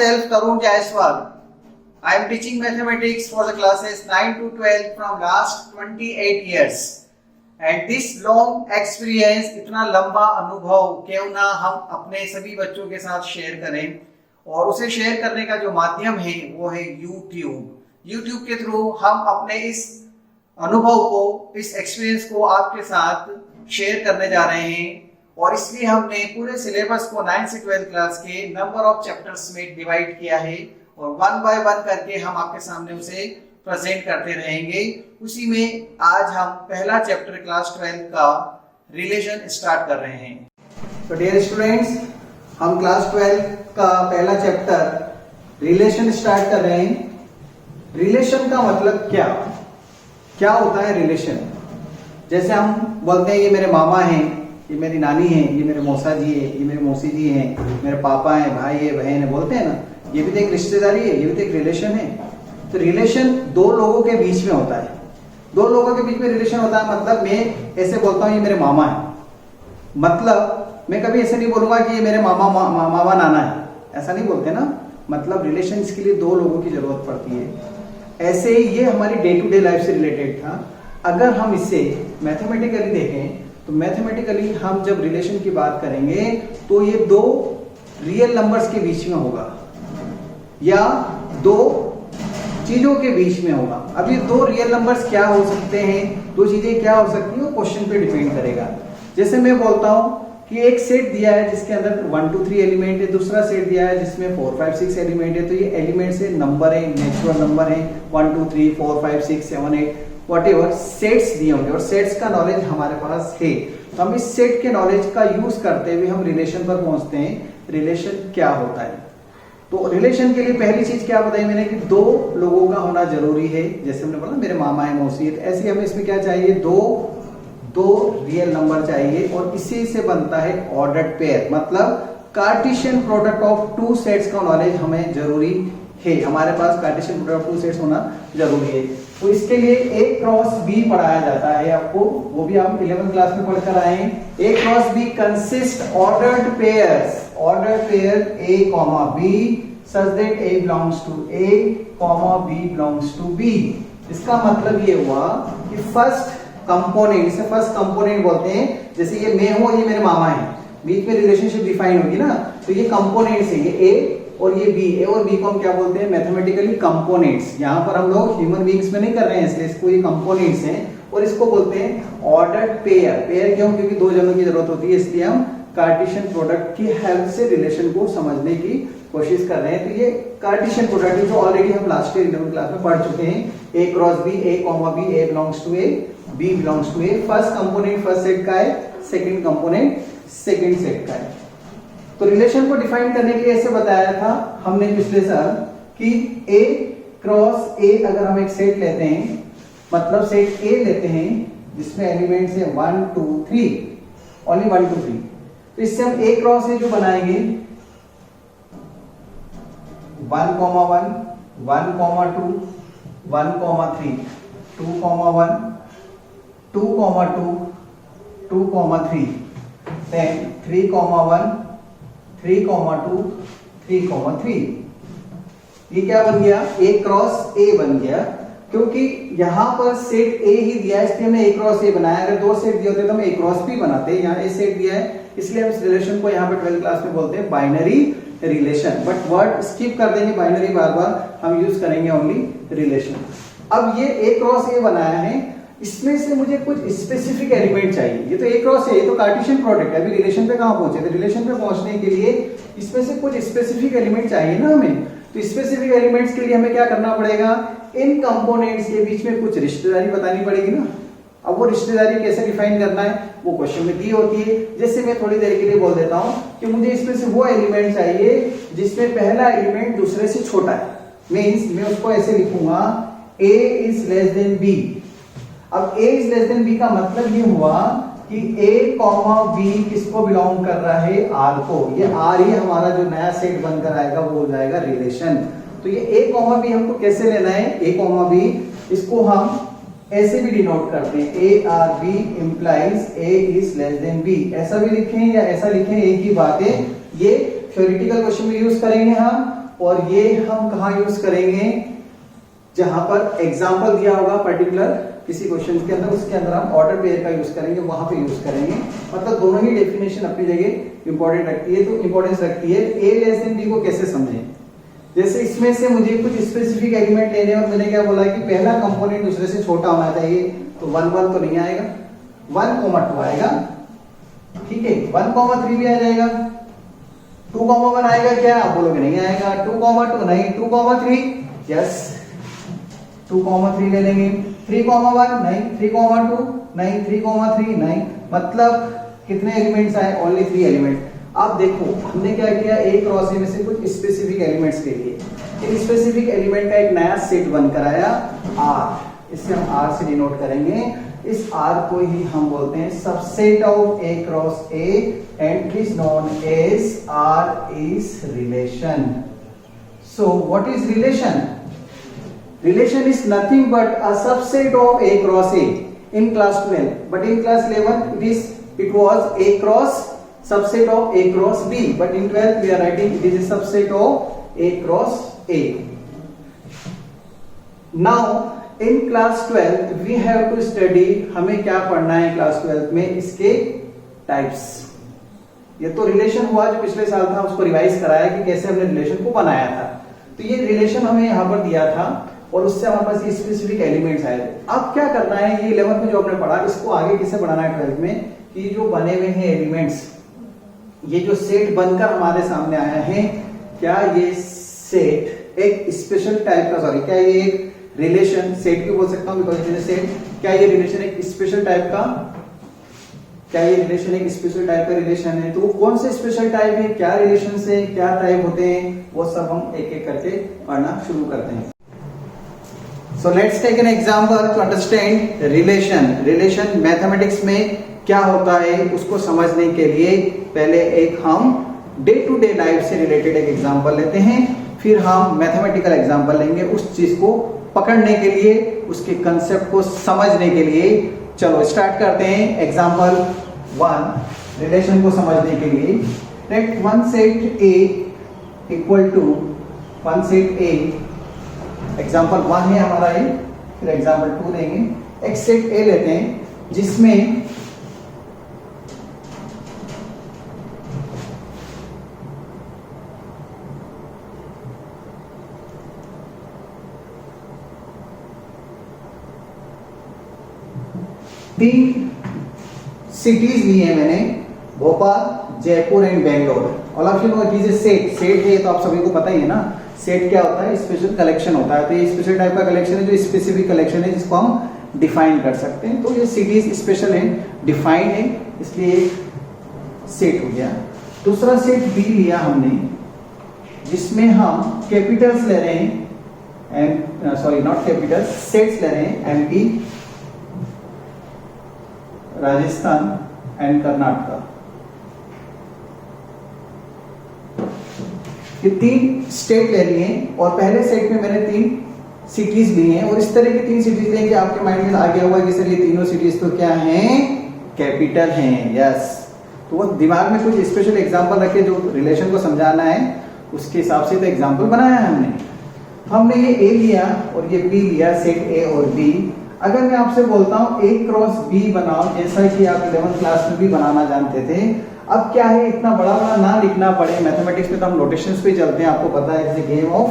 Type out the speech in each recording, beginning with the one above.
myself Tarun Jaiswal. I am teaching mathematics for the classes 9 to 12 from last 28 years. And this long experience, इतना लंबा अनुभव क्यों ना हम अपने सभी बच्चों के साथ शेयर करें, और उसे शेयर करने का जो माध्यम है वो है YouTube के थ्रू हम अपने इस अनुभव को, इस एक्सपीरियंस को आपके साथ शेयर करने जा रहे हैं। और इसलिए हमने पूरे सिलेबस को 9 से 12 क्लास के नंबर ऑफ चैप्टर्स में डिवाइड किया है और 1 बाय 1 करके हम आपके सामने उसे प्रेजेंट करते रहेंगे। उसी में आज हम पहला चैप्टर क्लास 12 का रिलेशन स्टार्ट कर रहे हैं। तो डियर स्टूडेंट्स, हम क्लास 12 का पहला चैप्टर रिलेशन स्टार्ट कर रहे हैं। रिलेशन का मतलब क्या होता है रिलेशन? जैसे हम बोलते हैं ये मेरे मामा हैं, ये मेरी नानी है, ये मेरे मौसा जी है, ये मेरे मौसी जी हैं, मेरे पापा हैं, भाई है, बहन है, बोलते हैं ना, ये भी तो एक रिश्तेदारी है, ये भी तो एक रिलेशन है। तो रिलेशन दो लोगों के बीच में होता है। दो लोगों के बीच में रिलेशन होता है, मतलब मैं ऐसे बोलता हूँ ये मेरे मामा है, मतलब मैं कभी ऐसे नहीं बोलूंगा कि ये मेरे मामा नाना है, ऐसा नहीं बोलते ना। मतलब रिलेशन के लिए दो लोगों की जरूरत पड़ती है। ऐसे ही ये हमारी डे टू डे लाइफ से रिलेटेड था। अगर हम इसे मैथमेटिकली देखें तो मैथमेटिकली हम जब रिलेशन की बात करेंगे तो ये दो रियल नंबर्स के बीच में होगा या दो चीजों के बीच में होगा। अब ये दो रियल नंबर्स क्या हो सकते हैं, दो चीजें क्या हो सकती है, वो क्वेश्चन पे डिपेंड करेगा। जैसे मैं बोलता हूं कि एक सेट दिया है जिसके अंदर 1 2 3 एलिमेंट है, दूसरा सेट दिया है जिसमें 4 5 6 एलिमेंट है, तो ये एलिमेंट से नंबर है, नेचुरल नंबर है, 1 2 3 4 5 6 7 8 व्हाटएवर सेट्स दिए होंगे और सेट्स का नॉलेज हमारे पास है। तो हम इस सेट के नॉलेज का यूज करते हुए हम रिलेशन पर पहुंचते हैं। रिलेशन क्या होता है? तो रिलेशन के लिए पहली चीज क्या बताई मैंने कि दो लोगों का होना जरूरी है। जैसे हमने बोला मेरे मामा है, मौसी है, तो ऐसे हमें इसमें क्या चाहिए, दो रियल नंबर चाहिए और इसी से बनता है ऑर्डर्ड पेयर, मतलब Cartesian product of two sets का नॉलेज हमें जरूरी है। हमारे पास Cartesian product of two sets होना जरूरी है। तो इसके लिए A क्रॉस B पढ़ाया जाता है आपको, वो भी हम 11th क्लास में पढ़कर आए हैं। A cross B consist ordered pairs A, B such that A belongs to A, B belongs to B। इसका मतलब ये हुआ कि फर्स्ट कंपोनेंट, इसे फर्स्ट कंपोनेंट बोलते हैं। जैसे ये मैं हूं, ये मेरे मामा है, बीच में रिलेशनशिप डिफाइन होगी ना, तो ये कंपोनेंट्स है, ये A और ये B। A और B को हम क्या बोलते हैं मैथमेटिकली कंपोनेंट्स। यहाँ पर हम लोग ह्यूमन बीइंग्स में नहीं कर रहे हैं, इसलिए इसको ये कंपोनेंट्स हैं और इसको बोलते हैं ऑर्डर्ड पेयर। क्यों? क्योंकि दो जनों की जरूरत होती है, इसलिए हम कार्टेशियन प्रोडक्ट की हेल्प से रिलेशन को समझने की कोशिश कर रहे हैं। तो ये कार्टेशियन प्रोडक्ट जो ऑलरेडी हम लास्ट ईयर 11th क्लास में पढ़ चुके हैं। A cross B, A, B, A belongs to A, B belongs to A। First component first set का है, सेकंड कंपोनेंट सेकंड सेट का है। तो रिलेशन को डिफाइन करने के लिए ऐसे बताया था हमने पिछले साल कि A क्रॉस A अगर हम एक सेट लेते हैं, मतलब सेट A लेते हैं जिसमें एलिमेंट्स है 1 2 3, ओनली 1 2 3, तो इससे हम A क्रॉस A जो बनाएंगे 1 1 1 2 1 3 2 1 2 2 2 3, then 3 1 3 2 3 3। ये क्या बन गया? A क्रॉस A बन गया, क्योंकि यहां पर सेट A ही दिया है इसलिए हमने A क्रॉस A बनाया। अगर दो सेट दिए होते तो हम A क्रॉस B बनाते। यहाँ A सेट दिया है इसलिए हम इस रिलेशन को यहाँ पे 12th क्लास में बोलते हैं binary relation. But word skip कर देंगे, बाइनरी बार बार हम यूज करेंगे ओनली रिलेशन। अब ये A क्रॉस A बनाया है, इसमें से मुझे कुछ स्पेसिफिक एलिमेंट चाहिए। ये तो A क्रॉस A, ये तो कार्टेशियन प्रोडक्ट है। अभी रिलेशन पे कहां पहुंचे थे? रिलेशन पे पहुंचने के लिए इसमें से कुछ स्पेसिफिक एलिमेंट चाहिए ना हमें। तो स्पेसिफिक एलिमेंट्स के लिए हमें क्या करना पड़ेगा? इन कंपोनेंट्स के बीच में कुछ रिश्तेदारी बतानी पड़ेगी ना। अब वो रिश्तेदारी कैसे डिफाइन करना है वो क्वेश्चन में दी होती है। जैसे मैं थोड़ी देर के लिए बोल देता हूं कि मुझे इसमें से वो एलिमेंट चाहिए जिसमें पहला एलिमेंट दूसरे से छोटा है। मींस मैं उसको ऐसे लिखूंगा A is less than B। अब A is less than B का मतलब ये हुआ कि A, B किसको बिलोंग कर रहा है? R को। ये R ही हमारा जो नया सेट बनकर आएगा वो हो जाएगा रिलेशन। तो ये A, B हमको कैसे लेना है? A, B इसको हम ऐसे भी डिनोट करते हैं, A, B implies A is less than B। ऐसा भी लिखें या ऐसा लिखें, एक ही बात है। ये थ्योरेटिकल क्वेश्चन में यूज करेंगे हम। और ये हम कहाँ यूज करेंगे, जहां पर एग्जाम्पल दिया होगा पर्टिकुलर किसी क्वेश्चन के अंदर, उसके अंदर हम ऑर्डर पेयर का यूज करेंगे, वहां पे यूज करेंगे। मतलब दोनों ही डेफिनेशन अपनी जगह इंपॉर्टेंट रखती है। तो इंपॉर्टेंस रखती है a लेस देन b को कैसे समझें। जैसे इसमें से मुझे कुछ स्पेसिफिक एलिमेंट लेने और मैंने क्या बोला कि पहला कंपोनेंट दूसरे से छोटा होना चाहिए, तो 1 1 तो नहीं आएगा, 1, 2 आएगा, ठीक है। 1, 3 भी आ जाएगा, 2, 1 आएगा क्या, आप बोलोगे नहीं आएगा। 2, 2 नहीं, 2, 3 यस, 2, 3 ले लेंगे। 3, 1 नहीं, 3, 2 नहीं, 3, 3 नहीं। मतलब कितने एलिमेंट्स आए, ओनली 3 एलिमेंट। अब देखो हमने क्या किया, एक क्रॉस में से कुछ स्पेसिफिक एलिमेंट्स ले लिए। इन स्पेसिफिक एलिमेंट का एक नया सेट बन कराया R, इससे हम R से डिनोट करेंगे। इस R को ही हम बोलते हैं subset of A cross A and it is known as R is relation. So what is relation? Relation is nothing but a subset of A cross A in class 12, but in class 11 it was A cross subset of A cross B, but in 12th we are writing it is a subset of A cross A. Now in class 12 we have to study, हमें क्या पढ़ना है class 12 में, इसके types. ये तो relation हुआ जो पिछले साल था, उसको रिवाइज कराया कि कैसे हमने रिलेशन को बनाया था। तो ये रिलेशन हमें यहाँ पर दिया था और उससे हमारे पास ये स्पेसिफिक एलिमेंट्स आए थे। अब क्या करना है, ये 11th में जो हमने पढ़ा इसको आगे कैसे बढ़ाना है 12th में, कि जो बने हुए हैं एलिमेंट्स, ये जो सेट बनकर हमारे सामने आया है, क्या ये सेट एक स्पेशल टाइप का, सॉरी क्या ये एक रिलेशन, सेट भी बोल सकता हूं because it is a set, क्या ये रिलेशन एक स्पेशल टाइप का, क्या ये रिलेशन एक स्पेशल टाइप का रिलेशन है। तो वो कौन से स्पेशल टाइप है, क्या रिलेशन से क्या टाइप होते हैं, वो सब हम एक एक करके पढ़ना शुरू करते हैं। So let's take an example to understand relation. Relation mathematics में क्या होता है उसको समझने के लिए पहले एक हम डे टू डे लाइफ से रिलेटेड एक एग्जांपल लेते हैं, फिर हम मैथमेटिकल एग्जांपल लेंगे उस चीज को पकड़ने के लिए, उसके कंसेप्ट को समझने के लिए। चलो स्टार्ट करते हैं। एग्जांपल 1, रिलेशन को समझने के लिए let one set A equal to one set A, example 1 है हमारा ये, फिर एग्जाम्पल 2 लेंगे। एक सेट A लेते हैं जिसमें तीन सिटीज ली है मैंने, Bhopal, Jaipur and Bangalore. All of you know it is a set. Set है तो आप सभी को पता ही है ना, सेट क्या होता है, स्पेशल कलेक्शन होता है। तो ये स्पेशल टाइप का कलेक्शन है जो स्पेसिफिक कलेक्शन है जिसको हम डिफाइन कर सकते हैं। तो ये सिटीज स्पेशल है, डिफाइन है, इसलिए सेट हो गया। दूसरा सेट बी लिया हमने जिसमें हम कैपिटल्स ले रहे हैं, सॉरी नॉट कैपिटल्स, सेट्स ले रहे हैं, एमपी, राजस्थान एंड कर्नाटका। ये 3 स्टेट ले लिए और पहले सेट में मैंने 3 सिटीज ली हैं और इस तरह की 3 सिटीज लेंगे। आपके माइंड में आ गया होगा कि सर ये तीनों सिटीज तो क्या हैं, कैपिटल हैं। यस, तो वो दिमाग में कुछ स्पेशल एग्जांपल रखे जो रिलेशन को समझाना है, उसके हिसाब से तो एग्जांपल बनाया है हमने ये ए लिया और ये बी लिया, सेट ए और बी। अगर मैं आपसे बोलता हूं ए क्रॉस बी बनाओ, जैसा कि आप 11th क्लास में भी बनाना जानते थे, अब क्या है इतना बड़ा बड़ा ना लिखना पड़े। मैथमेटिक्स में तो हम नोटेशंस पे चलते हैं, आपको पता है, it's a game of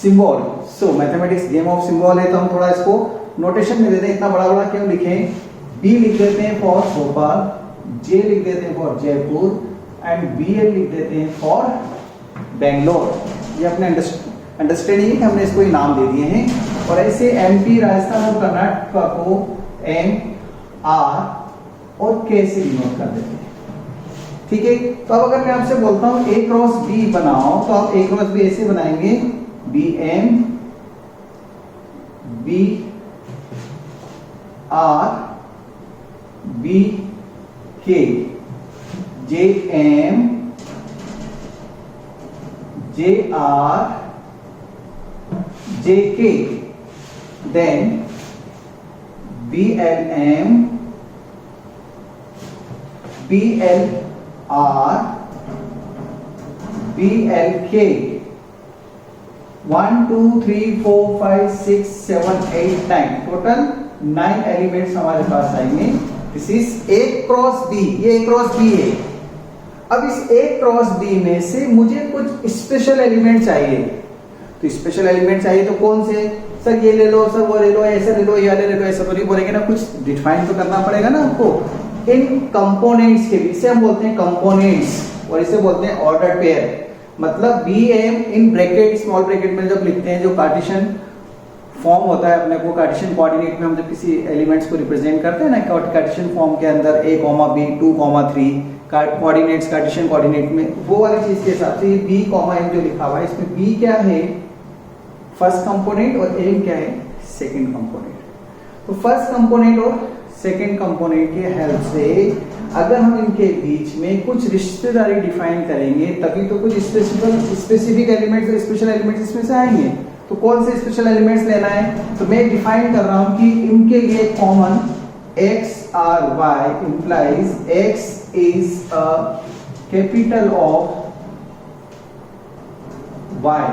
symbol. So mathematics game of symbol है, तो हम थोड़ा इसको नोटेशन में देते हैं। इतना बड़ा बड़ा क्यों लिखें, बी लिख देते हैं फॉर भोपाल, जे लिख देते हैं for Jaipur and B L लिख देते हैं फॉर बेंगलोर। ये अपने अंडरस्टैंडिंग है, हमने इसको ही नाम दे दिए हैं। और ऐसे एमपी, राजस्थान और कर्नाटका को एम, आर और के से डिनोट कर देते हैं। ठीक है, तो अब अगर मैं आपसे बोलता हूं ए क्रॉस बी बनाओ, तो आप ए क्रॉस बी ऐसे बनाएंगे, B M, B R, B K, J M, J R, J K, then B L M, B L R, BLK 1 2 3 4 5 6 7 8 9 total 9 elements हमारे पास आएंगे। This is A cross B, ये A cross B है। अब इस A cross B में से मुझे कुछ स्पेशल एलिमेंट चाहिए, तो स्पेशल एलिमेंट चाहिए तो कौन से? सर ये ले लो, सर वो ले लो, ऐसा ले लो, ये ले लो, ऐसा तो नहीं बोलेंगे ना, कुछ डिफाइन तो करना पड़ेगा ना आपको। इन कंपोनेंट्स के बीच से हम बोलते हैं कंपोनेंट्स और इसे बोलते हैं ऑर्डर पेयर। मतलब BM in bracket, small bracket में जब लिखते हैं, जो कार्टेशियन फॉर्म होता है अपने को, कार्टेशियन कोऑर्डिनेट में हम जब किसी एलिमेंट्स को रिप्रेजेंट करते हैं ना, कार्टेशियन फॉर्म के अंदर A, B, 2, 3 coordinates Cartesian coordinate में, वो वाली चीज के हिसाब से B, M जो लिखा हुआ है, इसमें B क्या है? फर्स्ट कंपोनेंट और M क्या है? Second component. तो फर्स्ट कंपोनेंट और सेकंड कंपोनेंट के हेल्प से अगर हम इनके बीच में कुछ रिश्तेदारी डिफाइन करेंगे, तभी तो कुछ स्पेसिफिक एलिमेंट्स और स्पेशल एलिमेंट्स इसमें से आएंगे। तो कौन से स्पेशल एलिमेंट्स लेना है? तो मैं डिफाइन कर रहा हूं कि इनके लिए common x r y implies x is a capital of y.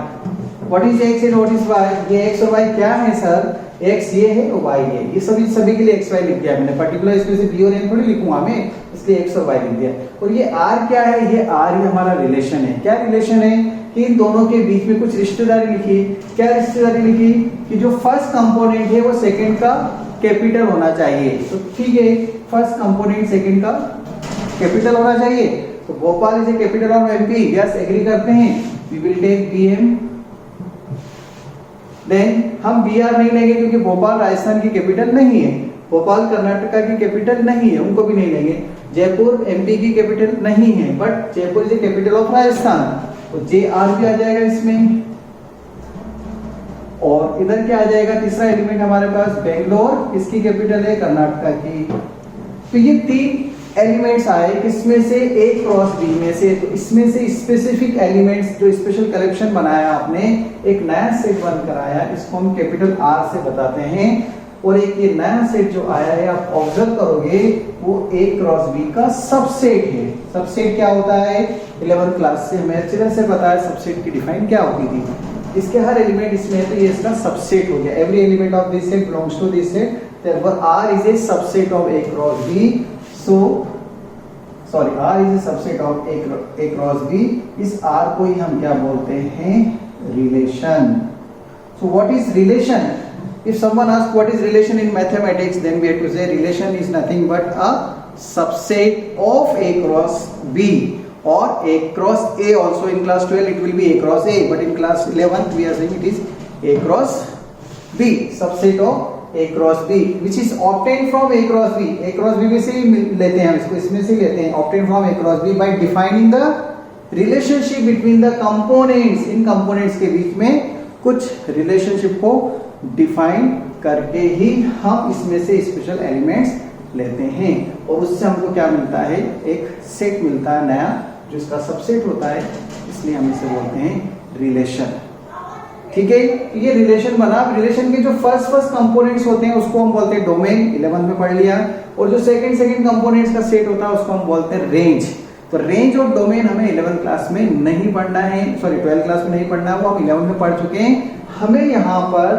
What is x and what is y? ये x और y क्या है सर? x ये है और y ये सभी के लिए x y लिख दिया मैंने, पर्टिकुलर इसमें से b और m थोड़ी लिखूंगा मैं, इसलिए x और y लिख दिया। और ये r क्या है? ये r ही हमारा रिलेशन है। क्या रिलेशन है? कि इन दोनों के बीच में कुछ रिश्तेदारी लिखी। क्या रिश्तेदारी लिखी? कि जो फर्स्ट कंपोनेंट है वो सेकंड का कैपिटल होना चाहिए। तो ठीक है, फर्स्ट कंपोनेंट सेकंड का कैपिटल होना चाहिए। तो Bhopal is a capital of MP, yes agree करते हैं। We will take BM. Then हम बीआर नहीं लेंगे क्योंकि भोपाल राजस्थान की कैपिटल नहीं है, भोपाल कर्नाटका की कैपिटल नहीं है, उनको भी नहीं लेंगे। जयपुर एमपी की कैपिटल नहीं है, but Jaipur is a capital of Rajasthan, तो जे आर भी आ जाएगा इसमें। और इधर क्या आ जाएगा? तीसरा एलिमेंट हमारे पास बेंगलोर, इसकी कैपिटल है कर्नाटका की। तो ये 3 एलिमेंट्स आए, किसमें से? A क्रॉस B में से। तो इसमें से स्पेसिफिक एलिमेंट्स जो स्पेशल कलेक्शन बनाया आपने, एक नया सेट बन कर आया, इसको हम कैपिटल R से बताते हैं। और एक ये नया सेट जो आया है, आप ऑब्जर्व करोगे, वो A क्रॉस B का सबसेट है। सबसेट क्या होता है? 11th क्लास से हमें अच्छे से पता है सबसेट की डिफाइन क्या होती थी। इसके हर एलिमेंट इसमें है, तो ये इसका सबसेट हो गया। Every element of this set belongs to this set, therefore R is a subset of A cross B. So sorry, R is a subset of A cross B. इस R को ही हम क्या बोलते हैं? Relation. So what is relation? If someone asks what is relation in mathematics, then we have to say relation is nothing but a subset of A cross B or A cross A. Also in class 12 it will be A cross A, but in class 11th we are saying it is A cross B, subset of A cross B, which is obtained from A cross B. A cross B में से ही लेते हैं हम इसको, इसमें से लेते हैं। obtained from A cross B by defining the relationship between the components. In components के बीच में कुछ relationship को define करके ही हम इसमें से स्पेशल एलिमेंट्स लेते हैं, और उससे हमको क्या मिलता है? एक सेट मिलता है नया, जो इसका सबसेट होता है, इसलिए हम इसे बोलते हैं रिलेशन। ठीक है, ये रिलेशन बना। रिलेशन के जो फर्स्ट कंपोनेंट्स होते हैं उसको हम बोलते हैं डोमेन, 11 में पढ़ लिया। और जो सेकंड कंपोनेंट्स का सेट होता है उसको हम बोलते हैं रेंज। तो रेंज और डोमेन हमें 11 क्लास में नहीं पढ़ना है, सॉरी 12 क्लास में नहीं पढ़ना है, वो हम 11 में पढ़ चुके हैं। हमें यहाँ पर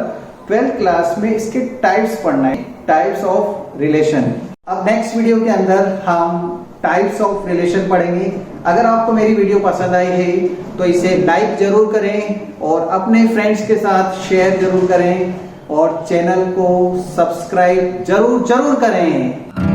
12 क्लास में इसके टाइप्स पढ़ना है, टाइप्स ऑफ रिलेशन। अब नेक्स्ट वीडियो के अंदर हम टाइप्स ऑफ रिलेशन पढ़ेंगे। अगर आपको मेरी वीडियो पसंद आई है तो इसे लाइक जरूर करें और अपने फ्रेंड्स के साथ शेयर जरूर करें और चैनल को सब्सक्राइब जरूर करें।